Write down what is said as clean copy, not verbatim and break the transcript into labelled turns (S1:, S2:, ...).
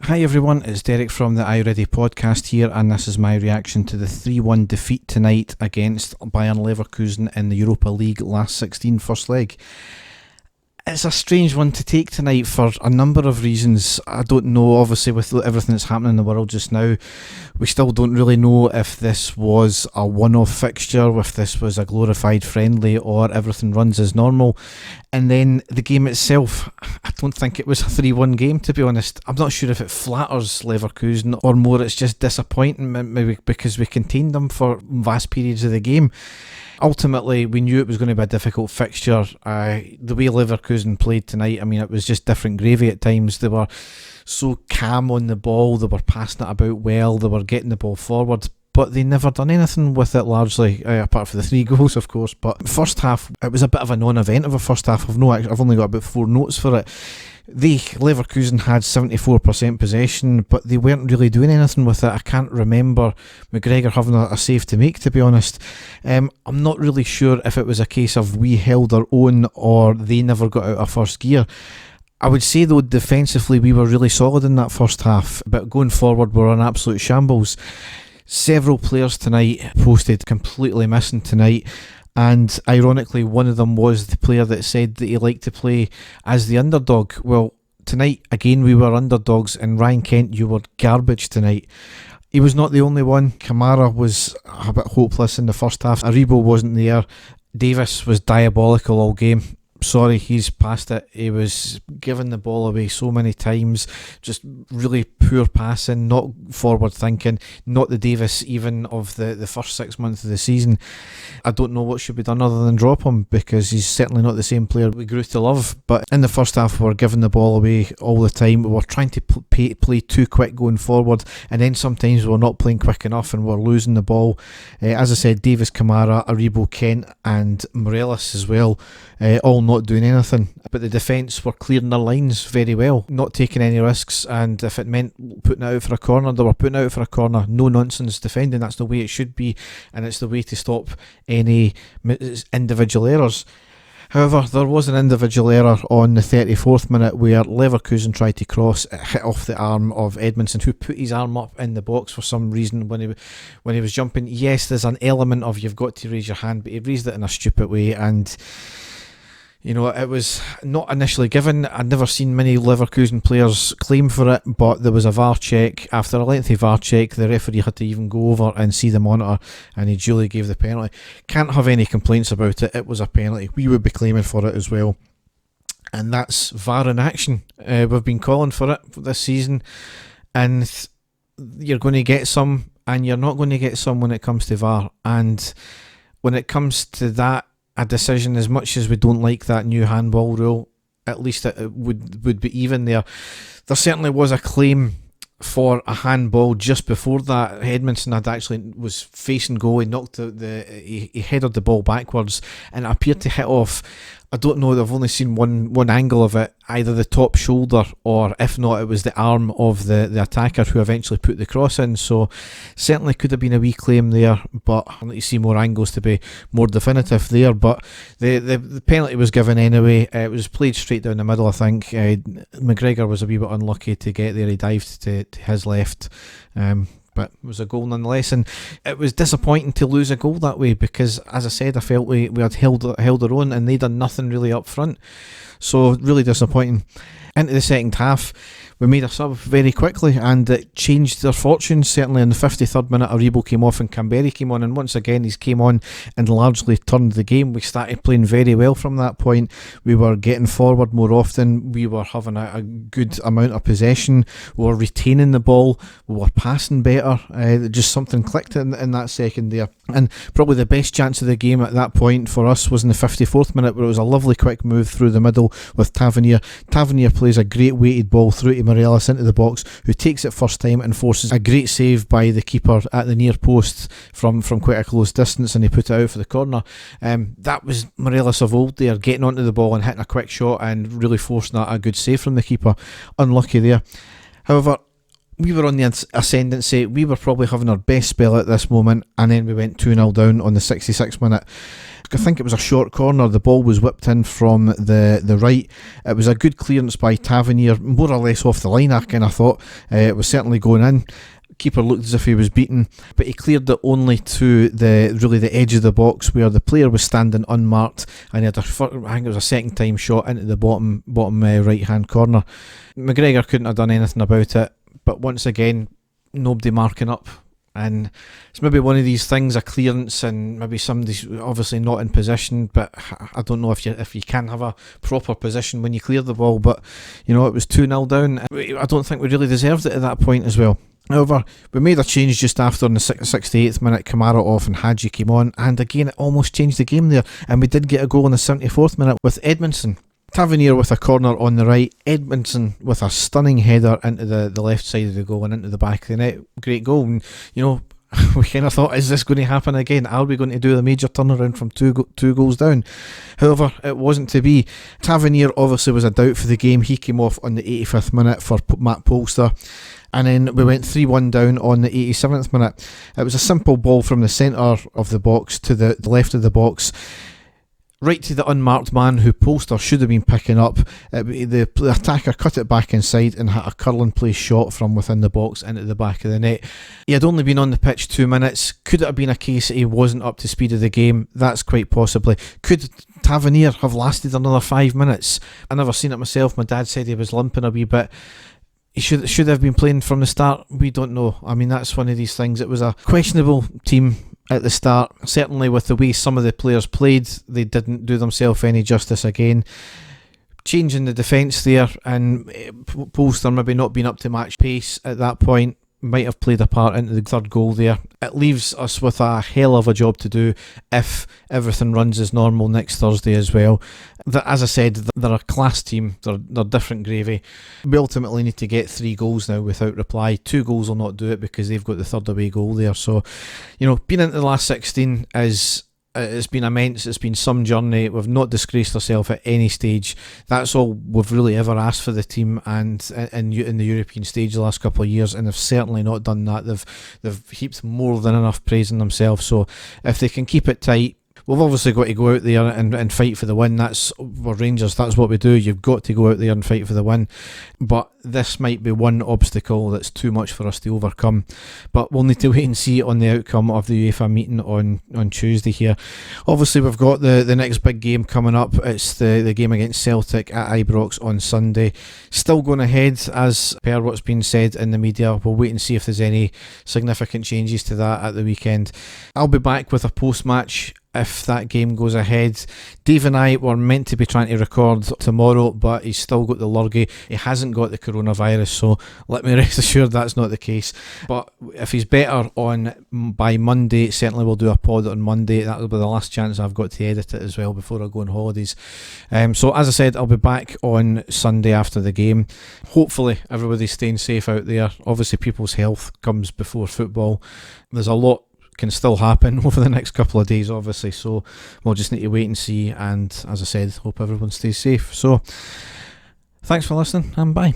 S1: Hi everyone, it's Derek from the iReady podcast here, and this is my reaction to the 3-1 defeat tonight against Beyer Leverkusen in the Europa League last 16 first leg. It's a strange one to take tonight for a number of reasons. I don't know, obviously with everything that's happening in the world just now, we still don't really know if this was a one-off fixture, if this was a glorified friendly, or everything runs as normal. And then the game itself, I don't think it was a 3-1 game, to be honest. I'm not sure if it flatters Leverkusen or more it's just disappointment, maybe because we contained them for vast periods of the game. Ultimately, we knew it was going to be a difficult fixture. The way Leverkusen played tonight, I mean, it was just different gravy at times. They were so calm on the ball, they were passing it about well, they were getting the ball forward, but they never done anything with it largely, apart from the 3 goals, of course. But first half, it was a bit of a non-event of a first half. I've only got about 4 notes for it. Leverkusen had 74% possession, but they weren't really doing anything with it. I can't remember McGregor having a save to make, to be honest. I'm not really sure if it was a case of we held our own or they never got out of first gear. I would say though, defensively we were really solid in that first half, but going forward we're in absolute shambles. Several players tonight posted completely missing tonight. And ironically, one of them was the player that said that he liked to play as the underdog. Well, tonight, again, we were underdogs, and Ryan Kent, you were garbage tonight. He was not the only one. Kamara was a bit hopeless in the first half. Aribo wasn't there. Davis was diabolical all game. Sorry, he's past it. He was giving the ball away so many times, just really poor passing, not forward thinking, not the Davis even of the first 6 months of the season. I don't know what should be done other than drop him, because he's certainly not the same player we grew to love. But in the first half we were giving the ball away all the time. We were trying to play too quick going forward, and then sometimes we're not playing quick enough and we're losing the ball. As I said, Davis, Kamara, Aribo, Kent and Morelos as well, all not doing anything. But the defence were clearing their lines very well, not taking any risks, and if it meant putting it out for a corner, they were putting it out for a corner. No nonsense defending, that's the way it should be, and it's the way to stop any individual errors. However, there was an individual error on the 34th minute where Leverkusen tried to cross, it hit off the arm of Edmondson, who put his arm up in the box for some reason when he was jumping. Yes, there's an element of you've got to raise your hand, but he raised it in a stupid way, and you know, it was not initially given. I'd never seen many Leverkusen players claim for it, but there was a VAR check. After a lengthy VAR check, the referee had to even go over and see the monitor, and he duly gave the penalty. Can't have any complaints about it. It was a penalty. We would be claiming for it as well. And that's VAR in action. We've been calling for it this season, and you're going to get some, and you're not going to get some when it comes to VAR. And when it comes to that, a decision, as much as we don't like that new handball rule, at least it would be even there. There certainly was a claim for a handball just before that. Edmondson was facing goal. He knocked he headed the ball backwards, and it appeared to hit off. I don't know, I've only seen one angle of it, either the top shoulder or if not it was the arm of the attacker who eventually put the cross in. So certainly could have been a wee claim there, but I'd like to see more angles to be more definitive there. But the penalty was given anyway. It was played straight down the middle, I think. McGregor was a wee bit unlucky to get there. He dived to his left, but it was a goal nonetheless, and it was disappointing to lose a goal that way, because as I said, I felt we had held our own and they done nothing really up front. So really disappointing. Into the second half, we made a sub very quickly, and it changed their fortunes. Certainly in the 53rd minute, Aribo came off and Kamberi came on, and once again he came on and largely turned the game. We started playing very well from that point. We were getting forward more often, we were having a good amount of possession, we were retaining the ball, we were passing better. Just something clicked in that second there. And probably the best chance of the game at that point for us was in the 54th minute, where it was a lovely quick move through the middle with Tavernier. Tavernier plays a great weighted ball through to Morelos into the box, who takes it first time and forces a great save by the keeper at the near post from quite a close distance, and he put it out for the corner. That was Morelos of old there, getting onto the ball and hitting a quick shot and really forcing a good save from the keeper. Unlucky there. However, we were on the ascendancy. We were probably having our best spell at this moment, and then we went 2-0 down on the 66th minute. I think it was a short corner. The ball was whipped in from the right. It was a good clearance by Tavernier, more or less off the line, I kind of thought. It was certainly going in. Keeper looked as if he was beaten, but he cleared it only to the edge of the box where the player was standing unmarked, and he had I think it was a second time shot into the bottom right hand corner. McGregor couldn't have done anything about it, but once again, nobody marking up. And it's maybe one of these things, a clearance, and maybe somebody's obviously not in position, but I don't know if you can have a proper position when you clear the ball. But it was 2-0 down. I don't think we really deserved it at that point as well. However, we made a change just after in the 68th minute. Kamara off and Hadji came on, and again it almost changed the game there, and we did get a goal in the 74th minute with Edmondson. Tavernier with a corner on the right, Edmondson with a stunning header into the left side of the goal and into the back of the net. Great goal. And we kind of thought, is this going to happen again? Are we going to do the major turnaround from two goals down? However, it wasn't to be. Tavernier obviously was a doubt for the game. He came off on the 85th minute for Matt Polster. And then we went 3-1 down on the 87th minute. It was a simple ball from the centre of the box to the left of the box, right to the unmarked man who Polster should have been picking up. The attacker cut it back inside and had a curling play shot from within the box into the back of the net. He had only been on the pitch 2 minutes. Could it have been a case that he wasn't up to speed of the game? That's quite possibly. Could Tavernier have lasted another 5 minutes? I never seen it myself. My dad said he was limping a wee bit. He should have been playing from the start. We don't know. I mean, that's one of these things. It was a questionable team at the start. Certainly with the way some of the players played, they didn't do themselves any justice again. Changing the defence there, and Polster maybe not being up to match pace at that point might have played a part into the third goal there. It leaves us with a hell of a job to do if everything runs as normal next Thursday as well. As I said, they're a class team. They're different gravy. We ultimately need to get 3 goals now without reply. 2 goals will not do it because they've got the third away goal there. So, being into the last 16 it's been immense. It's been some journey. We've not disgraced ourselves at any stage. That's all we've really ever asked for the team and in the European stage the last couple of years, and they've certainly not done that. They've heaped more than enough praise on themselves. So if they can keep it tight, we've obviously got to go out there and fight for the win. We're Rangers, that's what we do. You've got to go out there and fight for the win. But this might be one obstacle that's too much for us to overcome. But we'll need to wait and see on the outcome of the UEFA meeting on Tuesday here. Obviously, we've got the next big game coming up. It's the game against Celtic at Ibrox on Sunday. Still going ahead as per what's been said in the media. We'll wait and see if there's any significant changes to that at the weekend. I'll be back with a post-match if that game goes ahead. Dave and I were meant to be trying to record tomorrow, but he's still got the lurgy. He hasn't got the coronavirus, so let me rest assured that's not the case. But if he's better by Monday, certainly we'll do a pod on Monday. That'll be the last chance I've got to edit it as well before I go on holidays. So as I said, I'll be back on Sunday after the game. Hopefully everybody's staying safe out there. Obviously people's health comes before football. There's a lot can still happen over the next couple of days, obviously, so we'll just need to wait and see, and as I said, hope everyone stays safe. So thanks for listening and bye.